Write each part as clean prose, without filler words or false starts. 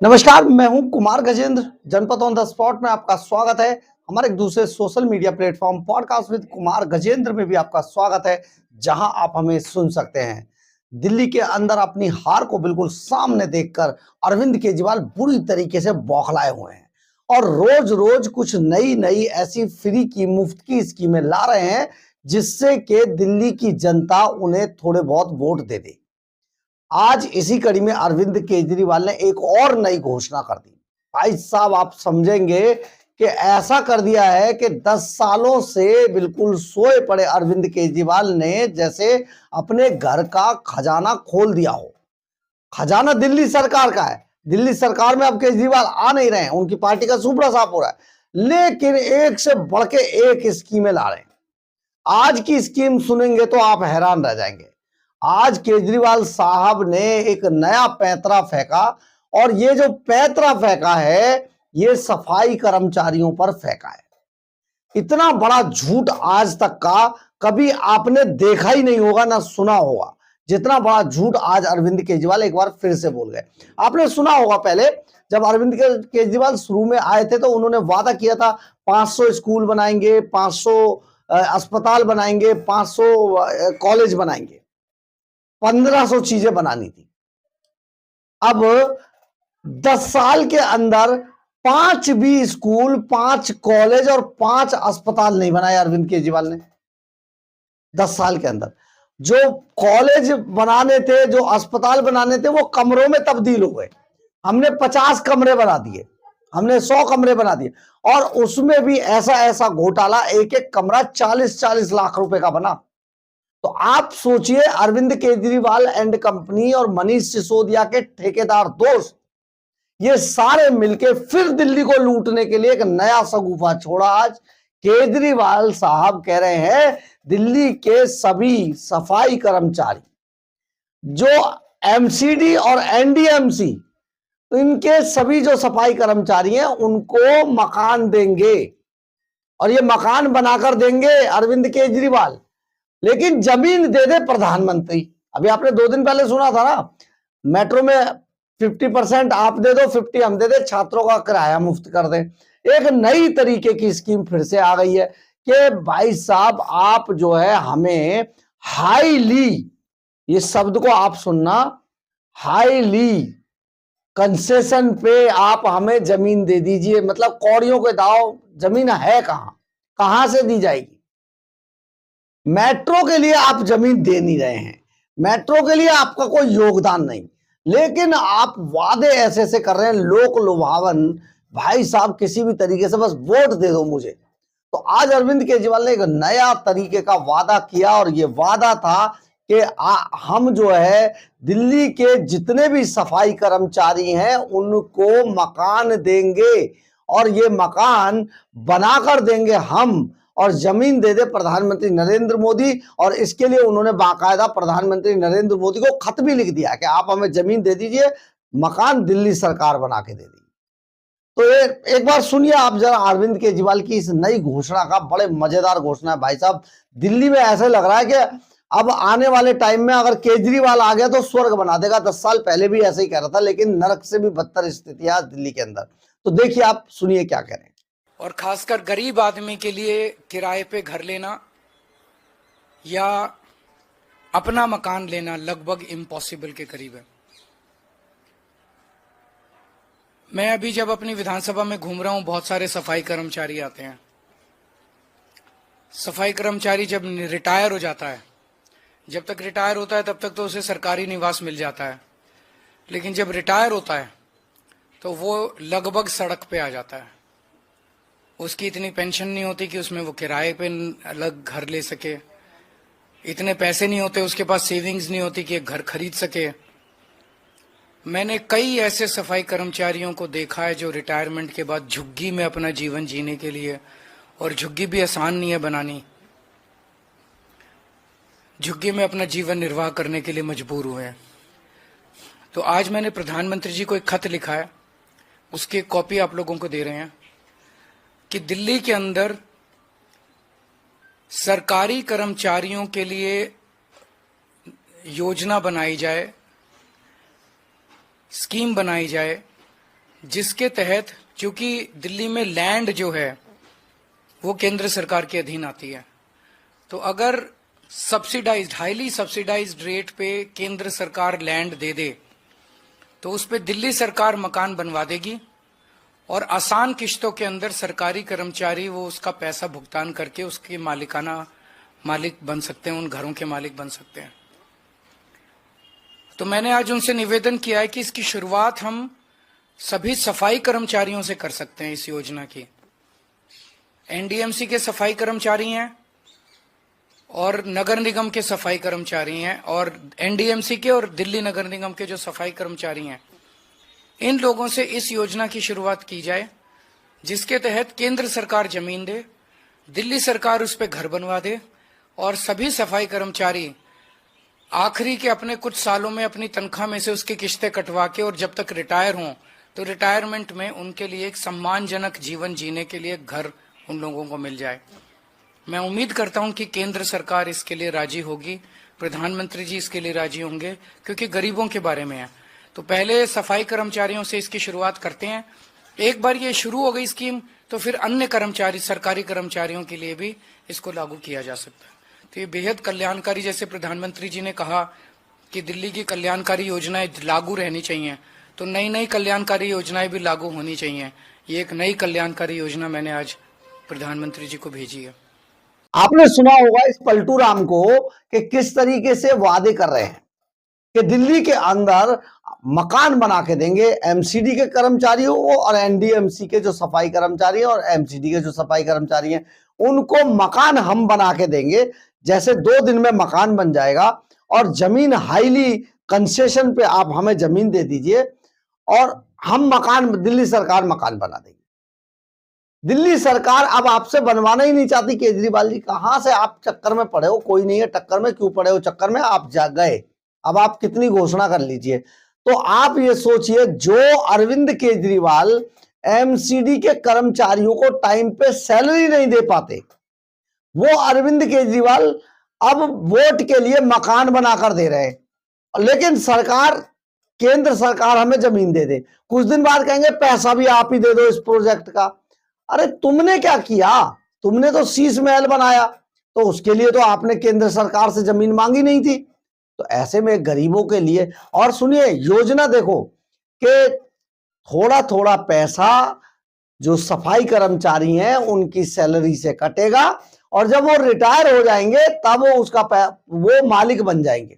नमस्कार, मैं हूं कुमार गजेंद्र। जनपद ऑन द स्पॉट में आपका स्वागत है। हमारे एक दूसरे social media platform podcast with Kumar Gajendra में भी आपका स्वागत है, जहां आप हमें सुन सकते हैं। दिल्ली के अंदर अपनी हार को बिल्कुल सामने देखकर अरविंद केजरीवाल बुरी तरीके से बौखलाए हुए हैं और रोज रोज कुछ नई नई ऐसी फ्री की मुफ्त की स्कीमें ला रहे हैं जिससे कि दिल्ली की जनता उन्हें थोड़े बहुत वोट दे दे। आज इसी कड़ी में अरविंद केजरीवाल ने एक और नई घोषणा कर दी। भाई साहब, आप समझेंगे कि ऐसा कर दिया है कि 10 सालों से बिल्कुल सोए पड़े अरविंद केजरीवाल ने जैसे अपने घर का खजाना खोल दिया हो। खजाना दिल्ली सरकार का है। दिल्ली सरकार में अब केजरीवाल आ नहीं रहे हैं, उनकी पार्टी का सुपड़ा साफ हो रहा है, लेकिन एक से बढ़ के एक स्कीमें ला रहे हैं। आज की स्कीम सुनेंगे तो आप हैरान रह जाएंगे। आज केजरीवाल साहब ने एक नया पैंतरा फेंका और ये जो पैंतरा फेंका है ये सफाई कर्मचारियों पर फेंका है। इतना बड़ा झूठ आज तक का कभी आपने देखा ही नहीं होगा, ना सुना होगा। जितना बड़ा झूठ आज अरविंद केजरीवाल एक बार फिर से बोल गए। आपने सुना होगा पहले जब अरविंद केजरीवाल शुरू में आए थे तो उन्होंने वादा किया था 500 स्कूल बनाएंगे, 500 अस्पताल बनाएंगे, 500 कॉलेज बनाएंगे, 1500 चीजें बनानी थी। अब 10 साल के अंदर 5 भी स्कूल, 5 कॉलेज और 5 अस्पताल नहीं बनाए अरविंद केजरीवाल ने। 10 साल के अंदर जो कॉलेज बनाने थे, जो अस्पताल बनाने थे, वो कमरों में तब्दील हो गए। हमने 50 कमरे बना दिए, हमने 100 कमरे बना दिए और उसमें भी ऐसा ऐसा घोटाला, एक एक कमरा 40-40 लाख रुपए का बना। तो आप सोचिए, अरविंद केजरीवाल एंड कंपनी और मनीष सिसोदिया के ठेकेदार दोस्त ये सारे मिलके फिर दिल्ली को लूटने के लिए एक नया सगुफा छोड़ा। आज केजरीवाल साहब कह रहे हैं दिल्ली के सभी सफाई कर्मचारी जो एमसीडी और एनडीएमसी, इनके सभी जो सफाई कर्मचारी हैं उनको मकान देंगे और ये मकान बनाकर देंगे अरविंद केजरीवाल, लेकिन जमीन दे दे प्रधानमंत्री। अभी आपने 2 दिन पहले सुना था ना, मेट्रो में 50% आप दे दो, 50 हम दे दे, छात्रों का किराया मुफ्त कर दे। एक नई तरीके की स्कीम फिर से आ गई है कि भाई साहब आप जो है हमें हाईली, ये शब्द को आप सुनना, हाईली कंसेशन पे आप हमें जमीन दे दीजिए। मतलब कौड़ियों के दाव, जमीन है कहां से दी जाएगी। मेट्रो के लिए आप जमीन दे नहीं रहे हैं, मेट्रो के लिए आपका कोई योगदान नहीं, लेकिन आप वादे ऐसे ऐसे कर रहे हैं लोक लुभावन। भाई साहब किसी भी तरीके से बस वोट दे दो मुझे। तो आज अरविंद केजरीवाल ने एक नया तरीके का वादा किया और ये वादा था कि हम जो है दिल्ली के जितने भी सफाई कर्मचारी हैं उनको मकान देंगे और ये मकान बनाकर देंगे हम, और जमीन दे दे प्रधानमंत्री नरेंद्र मोदी। और इसके लिए उन्होंने बाकायदा प्रधानमंत्री नरेंद्र मोदी को खत भी लिख दिया कि आप हमें जमीन दे दीजिए, मकान दिल्ली सरकार बना के दे देगी। तो एक बार सुनिए आप जरा अरविंद केजरीवाल की इस नई घोषणा का। बड़े मजेदार घोषणा है भाई साहब। दिल्ली में ऐसे लग रहा है कि अब आने वाले टाइम में अगर केजरीवाल आ गया तो स्वर्ग बना देगा। 10 साल पहले भी ऐसे ही कह रहा था, लेकिन नरक से भी बदतर स्थिति है दिल्ली के अंदर। तो देखिए आप, सुनिए क्या कह रहे हैं। और खासकर गरीब आदमी के लिए किराए पे घर लेना या अपना मकान लेना लगभग इम्पॉसिबल के करीब है। मैं अभी जब अपनी विधानसभा में घूम रहा हूं, बहुत सारे सफाई कर्मचारी आते हैं। सफाई कर्मचारी जब रिटायर हो जाता है, जब तक रिटायर होता है तब तक तो उसे सरकारी निवास मिल जाता है, लेकिन जब रिटायर होता है तो वो लगभग सड़क पे आ जाता है। उसकी इतनी पेंशन नहीं होती कि उसमें वो किराए पे अलग घर ले सके, इतने पैसे नहीं होते उसके पास, सेविंग्स नहीं होती कि एक घर खरीद सके। मैंने कई ऐसे सफाई कर्मचारियों को देखा है जो रिटायरमेंट के बाद झुग्गी में अपना जीवन जीने के लिए, और झुग्गी भी आसान नहीं है बनानी, झुग्गी में अपना जीवन निर्वाह करने के लिए मजबूर हुए हैं। तो आज मैंने प्रधानमंत्री जी को एक खत लिखा है, उसकी एक कॉपी आप लोगों को दे रहे हैं कि दिल्ली के अंदर सरकारी कर्मचारियों के लिए योजना बनाई जाए, स्कीम बनाई जाए जिसके तहत, क्योंकि दिल्ली में लैंड जो है वो केंद्र सरकार के अधीन आती है, तो अगर सब्सिडाइज्ड, हाईली सब्सिडाइज्ड रेट पे केंद्र सरकार लैंड दे दे तो उस पे दिल्ली सरकार मकान बनवा देगी और आसान किश्तों के अंदर सरकारी कर्मचारी वो उसका पैसा भुगतान करके उसके मालिक बन सकते हैं, उन घरों के मालिक बन सकते हैं। तो मैंने आज उनसे निवेदन किया है कि इसकी शुरुआत हम सभी सफाई कर्मचारियों से कर सकते हैं। इस योजना की एनडीएमसी के सफाई कर्मचारी हैं और नगर निगम के सफाई कर्मचारी हैं, और एनडीएमसी के और दिल्ली नगर निगम के जो सफाई कर्मचारी हैं, इन लोगों से इस योजना की शुरुआत की जाए, जिसके तहत केंद्र सरकार जमीन दे, दिल्ली सरकार उस पर घर बनवा दे और सभी सफाई कर्मचारी आखिरी के अपने कुछ सालों में अपनी तनख्वाह में से उसकी किश्तें कटवा के और जब तक रिटायर हों तो रिटायरमेंट में उनके लिए एक सम्मानजनक जीवन जीने के लिए घर उन लोगों को मिल जाए। मैं उम्मीद करता हूं कि केंद्र सरकार इसके लिए राजी होगी, प्रधानमंत्री जी इसके लिए राजी होंगे, क्योंकि गरीबों के बारे में है। तो पहले सफाई कर्मचारियों से इसकी शुरुआत करते हैं। एक बार ये शुरू हो गई स्कीम तो फिर अन्य कर्मचारी, सरकारी कर्मचारियों के लिए भी इसको लागू किया जा सकता है। तो ये बेहद कल्याणकारी, जैसे प्रधानमंत्री जी ने कहा कि दिल्ली की कल्याणकारी योजनाएं लागू रहनी चाहिए, तो नई नई कल्याणकारी योजनाएं भी लागू होनी चाहिए। ये एक नई कल्याणकारी योजना मैंने आज प्रधानमंत्री जी को भेजी है। आपने सुना होगा इस पलटू राम को कि किस तरीके से वादे कर रहे हैं कि दिल्ली के अंदर मकान बना के देंगे एमसीडी के कर्मचारियों को, और एनडीएमसी के जो सफाई कर्मचारी हैं और एमसीडी के जो सफाई कर्मचारी हैं उनको मकान हम बना के देंगे। जैसे 2 दिन में मकान बन जाएगा और जमीन हाईली कंसेशन पे आप हमें जमीन दे दीजिए और हम मकान, दिल्ली सरकार मकान बना देगी। दिल्ली सरकार अब आपसे बनवाना ही नहीं चाहती। केजरीवाल जी, कहां से आप चक्कर में पड़े हो? कोई नहीं है टक्कर में, क्यों पड़े हो चक्कर में? आप जा गए, अब आप कितनी घोषणा कर लीजिए। तो आप ये सोचिए, जो अरविंद केजरीवाल एमसीडी के कर्मचारियों को टाइम पे सैलरी नहीं दे पाते, वो अरविंद केजरीवाल अब वोट के लिए मकान बनाकर दे रहे हैं, लेकिन सरकार, केंद्र सरकार हमें जमीन दे दे, कुछ दिन बाद कहेंगे पैसा भी आप ही दे दो इस प्रोजेक्ट का। अरे तुमने क्या किया? तुमने तो शीश महल बनाया, तो उसके लिए तो आपने केंद्र सरकार से जमीन मांगी नहीं थी। तो ऐसे में गरीबों के लिए, और सुनिए योजना देखो कि थोड़ा थोड़ा पैसा जो सफाई कर्मचारी हैं उनकी सैलरी से कटेगा, और जब वो रिटायर हो जाएंगे तब वो मालिक बन जाएंगे।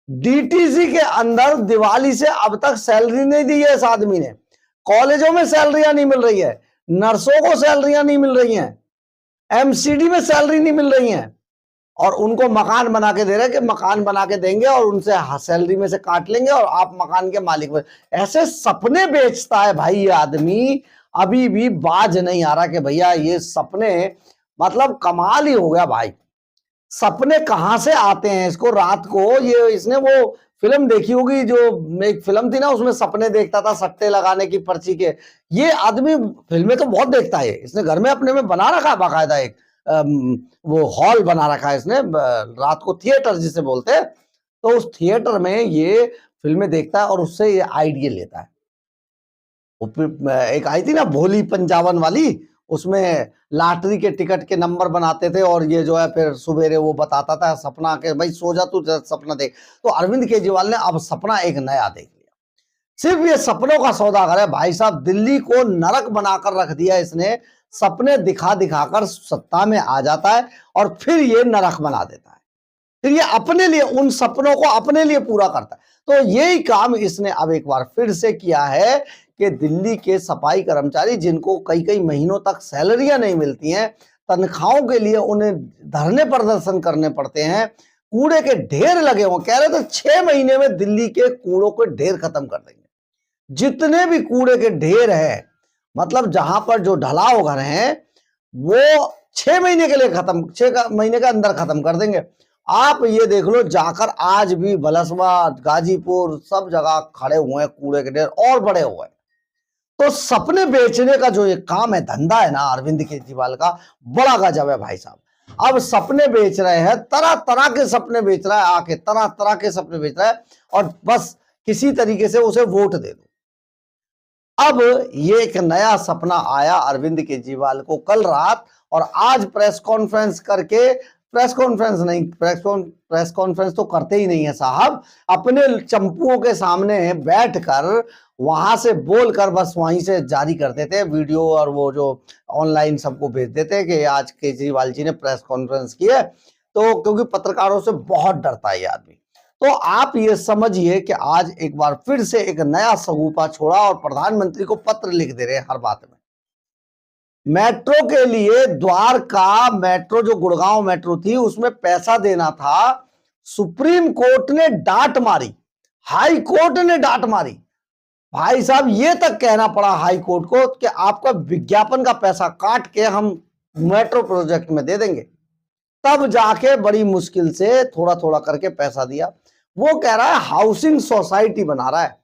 डीटीसी के अंदर दिवाली से अब तक सैलरी नहीं दी है इस आदमी ने। कॉलेजों में सैलरियां नहीं मिल रही है, नर्सों को सैलरियां नहीं मिल रही हैं, एमसीडी में सैलरी नहीं मिल रही हैं, और उनको मकान बना के दे रहे हैं कि मकान बना के देंगे और उनसे सैलरी में से काट लेंगे और आप मकान के मालिक बन। ऐसे सपने बेचता है भाई ये आदमी। अभी भी बाज नहीं आ रहा कि भैया ये सपने, मतलब कमाल ही हो गया भाई। सपने कहां से आते हैं इसको? रात को ये, इसने वो फिल्म देखी होगी, जो एक फिल्म थी ना, उसमें सपने देखता था सट्टे लगाने की पर्ची के। ये आदमी फिल्में तो बहुत देखता है, इसने घर में अपने में बना रखा है बाकायदा एक वो हॉल बना रखा है इसने, रात को थिएटर जिसे बोलते हैं। तो उस थिएटर में ये फिल्में देखता है और उससे ये आइडिया लेता है। एक आई थी ना भोली पंचावन वाली, उसमें लॉटरी के टिकट के नंबर बनाते थे और ये जो है फिर सुबेरे वो बताता था सपना के, भाई सो जा तू सपना देख। तो अरविंद केजरीवाल ने अब सपना एक नया देख लिया। सिर्फ ये सपनों का सौदागर है भाई साहब। दिल्ली को नरक बनाकर रख दिया इसने। सपने दिखा दिखाकर सत्ता में आ जाता है और फिर ये नरक बना देता है। फिर ये अपने लिए उन सपनों को अपने लिए पूरा करता है। तो यही काम इसने अब एक बार फिर से किया है कि दिल्ली के सफाई कर्मचारी, जिनको कई कई महीनों तक सैलरियां नहीं मिलती हैं, तनख्वाहों के लिए उन्हें धरने प्रदर्शन करने पड़ते हैं, कूड़े के ढेर लगे हुए, कह रहे थे 6 महीने में दिल्ली के कूड़ों के ढेर खत्म कर देंगे। जितने भी कूड़े के ढेर है, मतलब जहां पर जो ढलाव घर हैं, वो 6 महीने के लिए खत्म, 6 महीने के अंदर खत्म कर देंगे। आप ये देख लो, जाकर आज भी बलसवा, गाजीपुर, सब जगह खड़े हुए हैं कूड़े के ढेर और बड़े हुए हैं। तो सपने बेचने का जो ये काम है, धंधा है ना अरविंद केजरीवाल का, बड़ा गजब है भाई साहब। अब सपने बेच रहे हैं, तरह तरह के सपने बेच रहा है, आके तरह तरह के सपने बेच रहा है, और बस किसी तरीके से उसे वोट दे दो। अब ये एक नया सपना आया अरविंद केजरीवाल को कल रात, और आज प्रेस कॉन्फ्रेंस करके, प्रेस कॉन्फ्रेंस तो करते ही नहीं है साहब, अपने चंपुओं के सामने बैठकर वहां से बोलकर बस वहीं से जारी कर देते हैं वीडियो, और वो जो ऑनलाइन सबको भेज देते हैं कि आज केजरीवाल जी ने प्रेस कॉन्फ्रेंस की है। तो क्योंकि पत्रकारों से बहुत डरता है ये आदमी। तो आप ये समझिए कि आज एक बार फिर से एक नया सगुफा छोड़ा और प्रधानमंत्री को पत्र लिख दे रहे हैं हर बात में। मेट्रो के लिए द्वारका मेट्रो, जो गुड़गांव मेट्रो थी, उसमें पैसा देना था, सुप्रीम कोर्ट ने डांट मारी, हाई कोर्ट ने डांट मारी। भाई साहब ये तक कहना पड़ा हाई कोर्ट को कि आपका विज्ञापन का पैसा काट के हम मेट्रो प्रोजेक्ट में दे देंगे। तब जाके बड़ी मुश्किल से थोड़ा थोड़ा करके पैसा दिया। वो कह रहा है हाउसिंग सोसाइटी बना रहा है।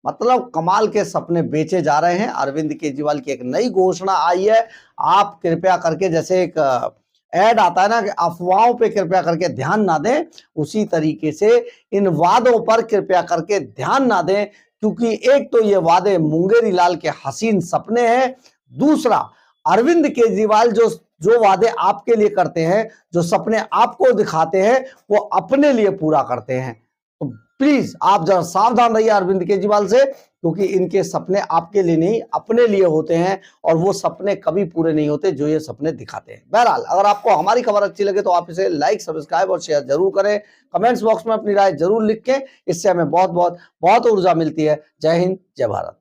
मतलब कमाल के सपने बेचे जा रहे हैं। अरविंद केजरीवाल की एक नई घोषणा आई है। आप कृपया करके, जैसे एक ऐड आता है ना कि अफवाहों पे कृपया करके ध्यान ना दें, उसी तरीके से इन वादों पर कृपया करके ध्यान ना दें, क्योंकि एक तो ये वादे मुंगेरी लाल के हसीन सपने हैं, दूसरा अरविंद केजरीवाल जो वादे आपके लिए करते हैं, जो सपने आपको दिखाते हैं, वो अपने लिए पूरा करते हैं। तो प्लीज आप जरा सावधान रहिए अरविंद केजरीवाल से, क्योंकि इनके सपने आपके लिए नहीं, अपने लिए होते हैं, और वो सपने कभी पूरे नहीं होते जो ये सपने दिखाते हैं। बहरहाल, अगर आपको हमारी खबर अच्छी लगे तो आप इसे लाइक, सब्सक्राइब और शेयर जरूर करें। कमेंट्स बॉक्स में अपनी राय जरूर लिखें, इससे हमें बहुत बहुत बहुत ऊर्जा मिलती है। जय हिंद, जय भारत।